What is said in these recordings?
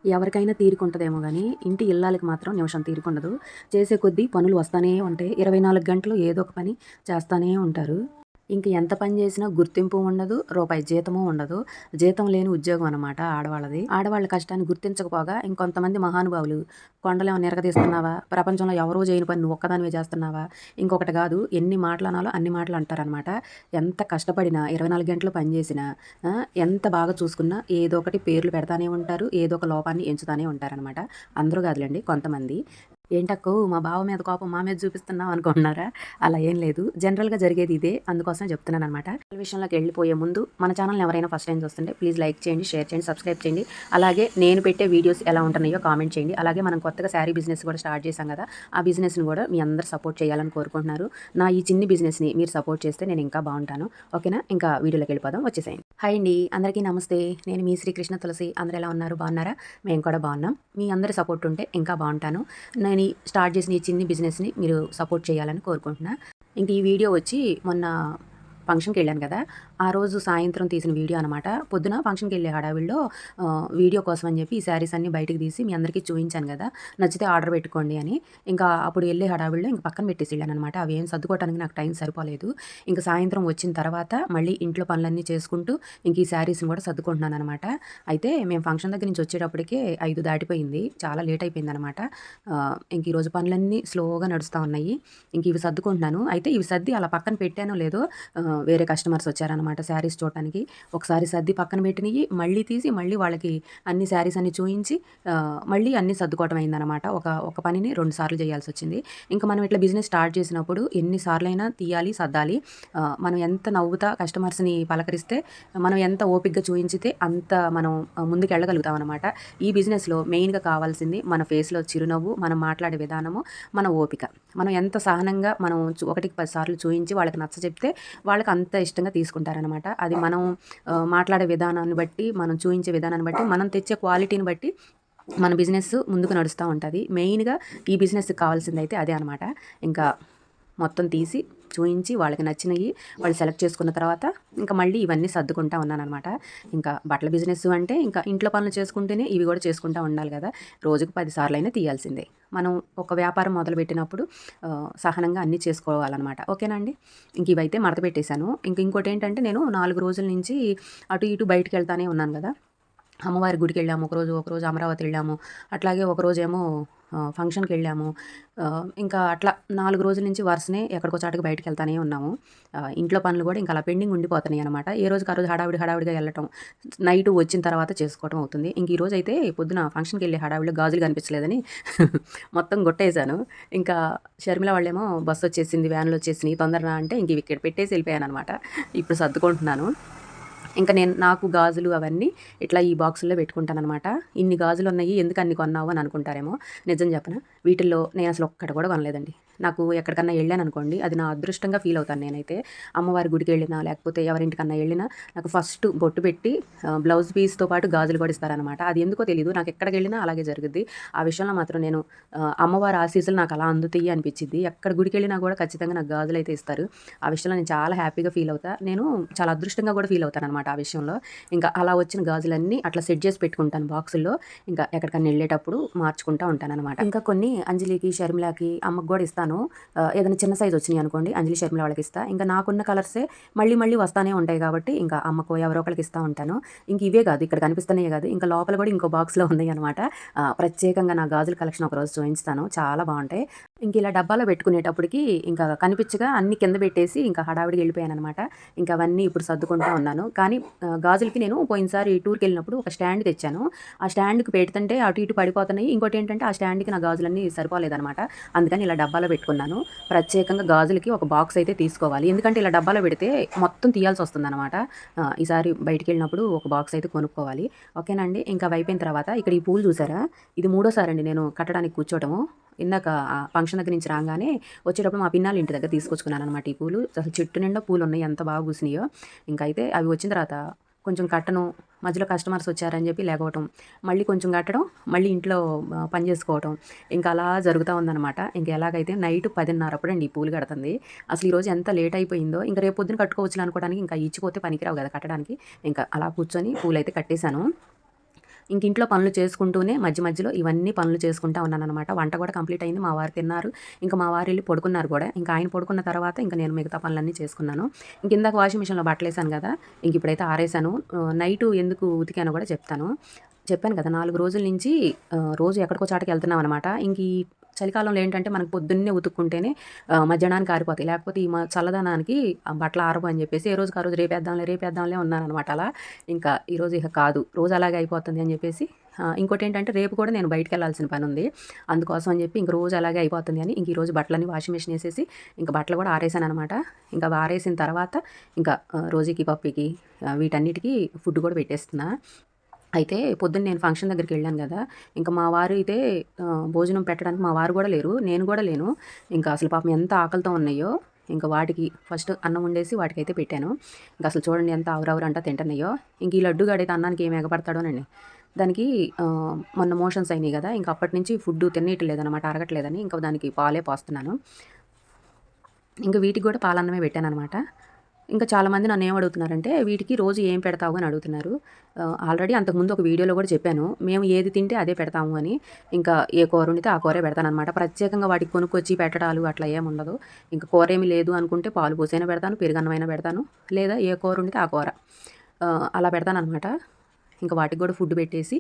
ఎవరికైనా తీరికుంటదేమో గానీ, ఇంటి ఇల్లాలకి మాత్రం నిమిషం తీరికుండదు. చేసే కొద్దీ పనులు వస్తానే ఉంటాయి. 24 గంటలు ఏదో ఒక పని చేస్తానే ఉంటారు. ఇంక ఎంత పని చేసినా గుర్తింపు ఉండదు. రూపాయి జీతము ఉండదు. జీతం లేని ఉద్యోగం అనమాట ఆడవాళ్ళది. ఆడవాళ్ళ కష్టాన్ని గుర్తించకపోగా ఇంకొంతమంది మహానుభావులు కొండలేమో నిరగదీస్తున్నావా? ప్రపంచంలో ఎవరూ చేయని పని నువ్వు ఒక్కదానివే చేస్తున్నావా? ఇంకొకటి గాదు ఎన్ని మాటలనాలో అన్ని మాటలు అంటారనమాట. ఎంత కష్టపడినా 24 గంటలు పని చేసినా ఎంత బాగా చూసుకున్నా ఏదో ఒకటి పేర్లు పెడతానే ఉంటారు. ఏదో ఒక లోపాన్ని ఎంచుతానే ఉంటారనమాట. అందరూ గాదులెండి కొంతమంది. ఏంటక్కో మా బావ మీద కోపం మా మీద చూపిస్తున్నావు అనుకుంటున్నారా? అలా ఏం లేదు. జనరల్‌గా జరిగేది ఇదే. అందుకోసమే చెప్తున్నాననమాట. విషయంలోకి వెళ్ళిపోయే ముందు మన ఛానల్‌ని ఎవరైనా ఫస్ట్ టైమ్ చూస్తుంటే ప్లీజ్ లైక్ చేయండి, షేర్ చేయండి, సబ్స్క్రైబ్ చేయండి. అలాగే నేను పెట్టే వీడియోస్ ఎలా ఉంటున్నాయో కామెంట్ చేయండి. అలాగే మనం కొత్తగా శారీ బిజినెస్ కూడా స్టార్ట్ చేశాం కదా! ఆ బిజినెస్‌ని కూడా మీ అందరూ సపోర్ట్ చేయాలని కోరుకుంటున్నారు. నా ఈ చిన్ని బిజినెస్‌ని మీరు సపోర్ట్ చేస్తే నేను ఇంకా బావుంటాను. ఓకేనా? ఇంకా వీడియోలోకి వెళ్ళిపోదాం. వచ్చేసేయండి. హాయ్ అండి. అందరికీ నమస్తే. నేను మీ శ్రీకృష్ణ తులసి. అందరూ ఎలా ఉన్నారు? బాగున్నారా? మేము కూడా బాగున్నాం. మీ అందరి సపోర్ట్ ఉంటే ఇంకా బావుంటాను. నేను స్టార్ట్ చేసిన ఈ చిన్ని బిజినెస్‌ని మీరు సపోర్ట్ చేయాలని కోరుకుంటున్నా. ఇంక ఈ వీడియో వచ్చి మొన్న ఫంక్షన్‌కెళ్ళాను కదా! ఆ రోజు సాయంత్రం తీసిన వీడియో అనమాట. పొద్దున ఫంక్షన్‌కెళ్ళే హడావిడిలో వీడియో కోసం అని చెప్పి ఈ శారీస్ అన్నీ బయటికి తీసి మీ అందరికీ చూయించాను కదా! నచ్చితే ఆర్డర్ పెట్టుకోండి అని. ఇంకా అప్పుడు వెళ్ళే హడావిడిలో ఇంక పక్కన పెట్టేసి వెళ్ళాననమాట. అవి ఏం సర్దుకోవటానికి నాకు టైం సరిపోలేదు. ఇంక సాయంత్రం వచ్చిన తర్వాత మళ్ళీ ఇంట్లో పనులన్నీ చేసుకుంటూ ఇంక ఈ శారీస్‌ని కూడా సర్దుకుంటున్నాననమాట. అయితే మేము ఫంక్షన్ దగ్గర నుంచి వచ్చేటప్పటికే 5 దాటిపోయింది. చాలా లేట్ అయిపోయిందనమాట. ఇంక ఈరోజు పనులన్నీ స్లోగా నడుస్తా ఉన్నాయి. ఇంక ఇవి సర్దుకుంటున్నాను. అయితే ఇవి సర్ది అలా పక్కన పెట్టానో లేదో వేరే కస్టమర్స్ వచ్చారనమాట శారీస్ చూడటానికి. ఒకసారి సర్ది పక్కన పెట్టినయి మళ్ళీ తీసి మళ్ళీ వాళ్ళకి అన్ని శారీస్ అన్ని చూయించి మళ్ళీ అన్నీ సర్దుకోవటం అయిందనమాట. ఒక పనిని 2 సార్లు చేయాల్సొచ్చింది. ఇంక మనం ఇట్లా బిజినెస్ స్టార్ట్ చేసినప్పుడు ఎన్ని సార్లైనా తీయాలి, సర్దాలి. మనం ఎంత నవ్వుతా కస్టమర్స్‌ని పలకరిస్తే, మనం ఎంత ఓపికగా చూయించితే అంత మనం ముందుకెళ్ళగలుగుతాం అనమాట. ఈ బిజినెస్‌లో మెయిన్‌గా కావాల్సింది మన ఫేస్‌లో చిరునవ్వు, మనం మాట్లాడే విధానము, మన ఓపిక. మనం ఎంత సహనంగా మనం ఒకటికి 10 సార్లు చూయించి వాళ్ళకి నచ్చచెప్తే వాళ్ళకి అంత ఇష్టంగా తీసుకుంటారనమాట. అది మనం మాట్లాడే విధానాన్ని బట్టి, మనం చూయించే విధానాన్ని బట్టి, మనం తెచ్చే క్వాలిటీని బట్టి మన బిజినెస్ ముందుకు నడుస్తా ఉంటది. మెయిన్‌గా ఈ బిజినెస్‌కి కావాల్సిందైతే అదే అనమాట. ఇంకా మొత్తం తీసి చూయించి వాళ్ళకి నచ్చినయి వాళ్ళు సెలెక్ట్ చేసుకున్న తర్వాత ఇంకా మళ్ళీ ఇవన్నీ సర్దుకుంటా ఉన్నాననమాట. ఇంకా బట్టల బిజినెస్ అంటే ఇంకా ఇంట్లో పనులు చేసుకుంటూనే ఇవి కూడా చేసుకుంటా ఉండాలి కదా! రోజుకు 10 సార్లైనా తీయాల్సిందే. మనం ఒక వ్యాపారం మొదలుపెట్టినప్పుడు సహనంగా అన్నీ చేసుకోవాలనమాట. ఓకేనా అండి? ఇంక ఇవైతే మడత పెట్టేశాను. ఇంకోటేంటంటే నేను 4 రోజుల నుంచి అటు ఇటు బయటికెళ్తానే ఉన్నాను గదా! అమ్మవారి గుడికెళ్ళాము ఒకరోజు అమరావతి ఎళ్ళాము. అట్లాగే ఒకరోజేమో ఫంక్షన్‌కెళ్ళాము. ఇంకా అట్లా 4 రోజుల నుంచి వరుసనే ఎక్కడికో చాటకి బయటికెళ్తానే ఉన్నాము. ఇంట్లో పనులు గూడా ఇంకా అలా పెండింగ్ ఉండిపోతున్నాయనమాట. ఏ రోజుకి ఆ రోజు హడావిడిగా ఎళ్ళటం. నైటు వచ్చిన తర్వాత చేసుకోవటం అవుతుంది. ఇంక ఈరోజైతే పొద్దున ఫంక్షన్‌కెళ్ళే హడావిడిలో గాజులు కనిపించలేదని మొత్తం గొట్టేసాను. ఇంకా షర్మిల వాళ్ళేమో బస్సొచ్చేసింది, వ్యాన్‌లొచ్చేసినియి తొందర రా అంటే ఇంక ఇవి ఇక్కడ పెట్టేసి ఎళ్ళిపోయాననమాట. ఇప్పుడు సర్దుకుంటున్నాను. ఇంక నాకు గాజులు అవన్నీ ఇట్లా ఈ బాక్సుల్లో పెట్టుకుంటాననమాట. ఇన్ని గాజులున్నయి ఎందుకు అన్ని కొన్నావు అని అనుకుంటారేమో. నిజం చెప్పనా? వీటిల్లో నేనసలు ఒక్కటి కూడా కొనలేదండి. నాకు ఎక్కడికన్నా ఎళ్ళాననుకోండి, అది నా అదృష్టంగా ఫీల్ అవుతాను నేనైతే. అమ్మవారి గుడికెళ్ళినా, లేకపోతే ఎవరింటికన్నా ఎళ్ళినా నాకు ఫస్ట్ బొట్టు పెట్టి బ్లౌజ్ పీస్‌తో పాటు గాజులు కూడా ఇస్తారనమాట. అది ఎందుకో తెలీదు. నాకెక్కడికెళ్ళినా అలాగే జరుగుద్ది. ఆ విషయంలో మాత్రం నేను అమ్మవారి ఆశీస్సులు నాకు అలా అందుతాయి అనిపిచ్చిద్ది. ఎక్కడ గుడికెళ్ళినా కూడా ఖచ్చితంగా నాకు గాజులైతే ఇస్తారు. ఆ విషయంలో నేను చాలా హ్యాపీగా ఫీల్ అవుతా. నేను చాలా అదృష్టంగా కూడా ఫీల్ అవుతాననమాట ఆ విషయంలో. ఇంకా అలా వచ్చిన గాజులన్నీ అట్లా సెట్ చేసి పెట్టుకుంటాను బాక్సుల్లో. ఇంకా ఎక్కడికన్నా ఎళ్ళేటప్పుడు మార్చుకుంటా ఉంటాననమాట. ఇంకా కొన్ని అంజలికి, షర్మిలకి, అమ్మకి గూడా ఇస్తాను. ఏదైనా చిన్న సైజ్ వచ్చినియి అనుకోండి అంజలి, షర్మిల వాళ్ళకిస్తా. ఇంకా నాకున్న కలర్సే మళ్ళీ వస్తానే ఉంటాయి కాబట్టి ఇంకా అమ్మకో ఎవరో ఒకళ్ళకి ఇస్తా ఉంటాను. ఇంక ఇవే కాదు ఇక్కడ కనిపిస్తున్నాయే కాదు ఇంకా లోపల కూడా ఇంకో బాక్స్‌లో ఉన్నాయనమాట. ప్రత్యేకంగా నా గాజుల కలెక్షన్ ఒకరోజు చూయించుతాను. చాలా బావుంటాయి. ఇంక ఇలా డబ్బాలో పెట్టుకునేటప్పటికి ఇంకా కనిపించగా అన్నీ కింద పెట్టేసి ఇంకా హడావిడిగా ఎళ్ళిపోయాననమాట. ఇంకా అవన్నీ ఇప్పుడు సర్దుకుంటా ఉన్నాను. కానీ గాజులకి నేను పోయినసారి టూర్‌కెళ్ళినప్పుడు ఒక స్టాండ్ తెచ్చాను. ఆ స్టాండ్‌కి పెడుతుంటే అటు ఇటు పడిపోతున్నాయి. ఇంకోటేంటంటే ఆ స్టాండ్‌కి నా గాజులన్నీ సరిపోలేదనమాట. అందుకని ఇలా డబ్బాలో పెట్టుకున్నాను. ప్రత్యేకంగా గాజులకి ఒక బాక్స్ అయితే తీసుకోవాలి. ఎందుకంటే ఇలా డబ్బాలో పెడితే మొత్తం తీయాల్సొస్తుందనమాట. ఈసారి బయటికెళ్ళినప్పుడు ఒక బాక్స్ అయితే కొనుక్కోవాలి. ఓకేనా అండి. ఇంకా అవయిపోయిన తర్వాత ఇక్కడ ఈ పూలు చూసారా? ఇది మూడోసారండి నేను కట్టడానికి కూర్చోవటము. ఇందాక ఫంక్షన్ దగ్గర నుంచి రాంగానే వచ్చేటప్పుడు మా పిన్నాళ్ళ ఇంటి దగ్గర తీసుకొచ్చుకున్నాననమాట ఈ పూలు. అసలు చెట్టు నిండా పూలున్నాయి. ఎంత బాగా పూసినాయో. ఇంకైతే అవి వచ్చిన తర్వాత కొంచెం కట్టను, మధ్యలో కస్టమర్స్ వచ్చారని చెప్పి లెగవటం, మళ్ళీ కొంచెం కట్టడం, మళ్ళీ ఇంట్లో పని చేసుకోవటం. ఇంకా అలా జరుగుతా ఉందనమాట. ఇంక ఎలాగైతే నైట్ 10:30 అప్పుడండి ఈ పూలు కడుతుంది. అసలు ఈరోజు ఎంత లేట్ అయిపోయిందో, ఇంక రేపు పొద్దున కట్టుకోవచ్చులే అనుకోవడానికి ఇంకా ఇచ్చిపోతే పనికిరావు కదా కట్టడానికి. ఇంకా అలా కూర్చొని పూలైతే కట్టేశాను. ఇంక ఇంట్లో పనులు చేసుకుంటూనే మధ్య మధ్యలో ఇవన్నీ పనులు చేసుకుంటా ఉన్నాననమాట. వంట కూడా కంప్లీట్ అయింది. మా వారు తిన్నారు. ఇంకా మా వారు ఎళ్లి పడుకున్నారు కూడా. ఇంకా ఆయన పడుకున్న తర్వాత ఇంక నేను మిగతా పనులన్నీ చేసుకున్నాను. ఇంక ఇందాక వాషింగ్ మిషన్‌లో బట్టలేసాను కదా! ఇంక ఇప్పుడైతే ఆరేసాను. నైటు ఎందుకు ఉతికానో కూడా చెప్తాను. చెప్పాను కదా! 4 రోజుల నుంచి రోజు ఎక్కడికో చాటకెళ్తున్నామనమాట. ఇంక ఈ చలికాలంలో ఏంటంటే మనకు పొద్దున్నే ఉతుక్కుంటేనే మధ్యాహ్నానికి ఆరిపోతాయి. లేకపోతే ఈ చల్లదనానికి బట్టలు ఆరవు అని చెప్పేసి ఏ రోజుకి ఆ రోజు రేపేద్దాంలే ఉన్నాననమాట అలా. ఇంకా ఈరోజు ఇక కాదు. రోజు అలాగే అయిపోతుంది అని చెప్పేసి ఇంకోటేంటంటే రేపు కూడా నేను బయటికెళ్ళాల్సిన పనుంది. అందుకోసం అని చెప్పి ఇంక రోజు అలాగే అయిపోతుంది అని ఇంక ఈరోజు బట్టలన్నీ వాషింగ్ మిషన్ ఏసేసి ఇంక బట్టలు కూడా ఆరేసాననమాట. ఇంక అవి ఆరేసిన తర్వాత ఇంకా రోజీకి, పప్పీకి వీటన్నిటికి ఫుడ్ కూడా పెట్టేస్తున్నా. అయితే పొద్దున్న నేను ఫంక్షన్ దగ్గరికెళ్ళాను గదా! ఇంక మా వారు అయితే భోజనం పెట్టడానికి మా వారు గూడా లేరు. నేను గూడా లేను. ఇంకా అసలు పాపం ఎంత ఆకలితో ఉన్నాయో, ఇంక వాటికి ఫస్ట్ అన్నం వండేసి వాటికైతే పెట్టాను. ఇంక అసలు చూడండి ఎంత ఆవురావురంటా తింటున్నాయో. ఇంక ఈ లడ్డు గాడైతే అన్నానికి ఏం ఎగపడతాడోనండి. దానికి మొన్న మోషన్స్ అయినాయి గదా! ఇంక అప్పటినుంచి ఫుడ్డు తినేయట్లేదనమాట. అరగట్లేదని ఇంక దానికి పాలే పోస్తున్నాను. ఇంక వీటికి గూడా పాలన్నమే పెట్టాననమాట. ఇంకా చాలామంది నన్నేమడుగుతున్నారంటే, వీటికి రోజు ఏం పెడతావు అని అడుగుతున్నారు. ఆల్రెడీ అంతకుముందు ఒక వీడియోలో కూడా చెప్పాను. మేము ఏది తింటే అదే పెడతాము అని. ఇంకా ఏ కూర వండితే ఆ కూరే పెడతాననమాట. ప్రత్యేకంగా వాటికి కొనుక్కొచ్చి పెట్టడాలు అట్లా ఏముండదు. ఇంక కూరేమి లేదు అనుకుంటే పాలు పోసైనా పెడతాను, పెరుగన్నమైనా పెడతాను. లేదా ఏ కూర వండితే ఆ కూర. అలా పెడతాననమాట. ఇంకా వాటికి కూడా ఫుడ్ పెట్టేసి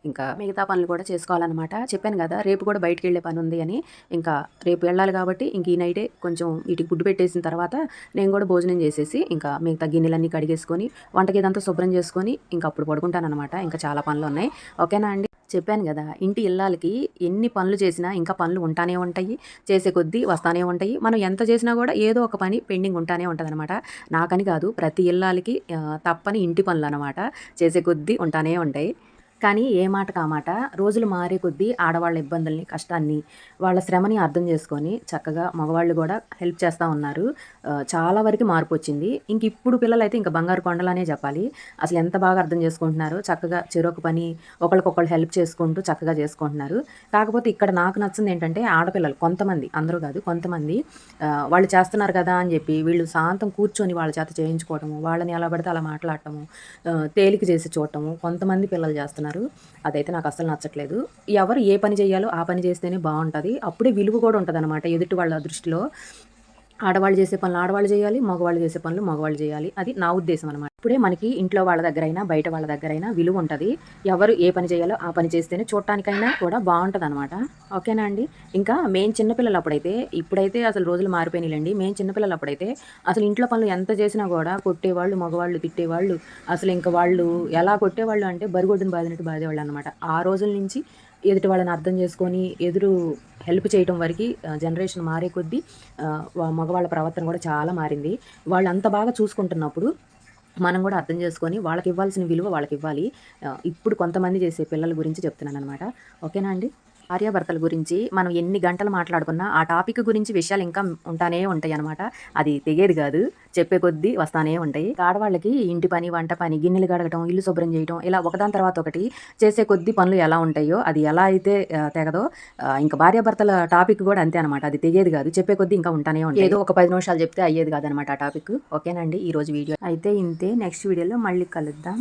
ఇంకా మిగతా పనులు కూడా చేసుకోవాలన్నమాట. చెప్పాను కదా! రేపు కూడా బయటికెళ్ళే పనుంది అని. ఇంకా రేపు వెళ్ళాలి కాబట్టి ఇంక ఈ నైటే కొంచెం వీటికి ఫుడ్ పెట్టేసిన తర్వాత నేను కూడా భోజనం చేసేసి ఇంకా మిగతా గిన్నెలన్నీ కడిగేసుకొని, వంటగదంతా శుభ్రం చేసుకొని ఇంక అప్పుడు పడుకుంటాననమాట. ఇంకా చాలా పనులున్నాయి. ఓకేనా అండి? చెప్పాను గదా! ఇంటి ఇల్లాలకి ఎన్ని పనులు చేసినా ఇంకా పనులు ఉంటానే ఉంటాయి. చేసే కొద్దీ వస్తానే ఉంటాయి. మనం ఎంత చేసినా గూడా ఏదో ఒక పని పెండింగ్ ఉంటానే ఉంటదనమాట. నాకని కాదు ప్రతి ఇల్లాలకి తప్పని ఇంటి పనులనమాట. చేసే కొద్దీ ఉంటానే ఉంటాయి. కానీ ఏ మాటకి ఆ మాట రోజులు మారే కొద్దీ ఆడవాళ్ళ ఇబ్బందుల్ని, కష్టాన్ని, వాళ్ళ శ్రమని అర్థం చేసుకొని చక్కగా మగవాళ్ళు గూడా హెల్ప్ చేస్తా ఉన్నారు. చాలా వరకు మార్పొచ్చింది. ఇంక ఇప్పుడు పిల్లలైతే ఇంక బంగారు కొండలనే చెప్పాలి. అసలు ఎంత బాగా అర్థం చేసుకుంటున్నారో చక్కగా చెరొక పని ఒకళ్ళకొకళ్ళు హెల్ప్ చేసుకుంటూ చక్కగా చేసుకుంటున్నారు. కాకపోతే ఇక్కడ నాకు నచ్చిందేంటంటే ఆడపిల్లలు కొంతమంది, అందరూ కాదు కొంతమంది వాళ్ళు చేస్తున్నారు కదా అని చెప్పి వీళ్ళు శాంతం కూర్చొని వాళ్ళ చేత చేయించుకోవటము, వాళ్ళని ఎలా పడితే అలా మాట్లాడటము, తేలిక చేసి చూడటము కొంతమంది పిల్లలు చేస్తున్నారు. అదైతే నాకు అస్సలు నచ్చట్లేదు. ఎవరు ఏ పని చేయాలో ఆ పని చేస్తేనే బావుంటది. అప్పుడే విలువ కూడా ఉంటదనమాట ఎదుటి వాళ్ళ దృష్టిలో. ఆడవాళ్ళు చేసే పనులు ఆడవాళ్ళు చేయాలి. మగవాళ్ళు చేసే పనులు మగవాళ్ళు చేయాలి. అది నా ఉద్దేశం అనమాట. ఇప్పుడే మనకి ఇంట్లో వాళ్ళ దగ్గరైనా, బయట వాళ్ళ దగ్గరైనా విలువ ఉంటది. ఎవరు ఏ పని చేయాలో ఆ పని చేస్తేనే చూడటానికైనా కూడా బావుంటదనమాట. ఓకేనా అండి? ఇంకా మేము చిన్నపిల్లలప్పుడైతే ఇప్పుడైతే అసలు రోజులు మారిపోయినాయిలెండి. మేము చిన్నపిల్లలప్పుడైతే అసలు ఇంట్లో పనులు ఎంత చేసినా కూడా కొట్టేవాళ్ళు, మగవాళ్ళు తిట్టేవాళ్ళు. అసలు ఇంక వాళ్ళు ఎలా కొట్టేవాళ్ళు అంటే బరిగొడ్డున బాదినట్టు బాదేవాళ్ళనమాట. ఆ రోజుల నుంచి ఎదుటి వాళ్ళని అర్థం చేసుకొని హెల్ప్ చేయటం వరకి జనరేషన్ మారే కొద్దీ మగవాళ్ళ ప్రవర్తన కూడా చాలా మారింది. వాళ్ళు అంత బాగా చూసుకుంటున్నప్పుడు మనం కూడా అర్థం చేసుకొని వాళ్ళకివ్వాల్సిన విలువ వాళ్ళకివ్వాలి. ఇప్పుడు కొంతమంది చేసే పిల్లల గురించి చెప్తున్నాననమాట. ఓకేనా అండి? భార్యాభర్తల గురించి మనం ఎన్ని గంటలు మాట్లాడుకున్నా ఆ టాపిక్ గురించి విషయాలు ఇంకా ఉంటానే ఉంటాయనమాట. అది తెగేది కాదు. చెప్పే కొద్దీ వస్తానే ఉంటాయి. ఆడవాళ్ళకి ఇంటి పని, వంట పని, గిన్నెలు కడగటం, ఇల్లు శుభ్రం చేయటం ఇలా ఒకదాని తర్వాత ఒకటి చేసే కొద్దీ పనులు ఎలా ఉంటాయో అది ఎలా అయితే తెగదో ఇంకా భార్యాభర్తల టాపిక్ కూడా అంతే అనమాట. అది తెగేది కాదు. చెప్పే కొద్దీ ఇంకా ఉంటానే ఉంటాయి. ఏదో ఒక 10 నిమిషాలు చెప్తే అయ్యేది కాదనమాట ఆ టాపిక్. ఓకేనండి ఈరోజు వీడియో అయితే ఇంతే. నెక్స్ట్ వీడియోలో మళ్ళీ కలుద్దాం.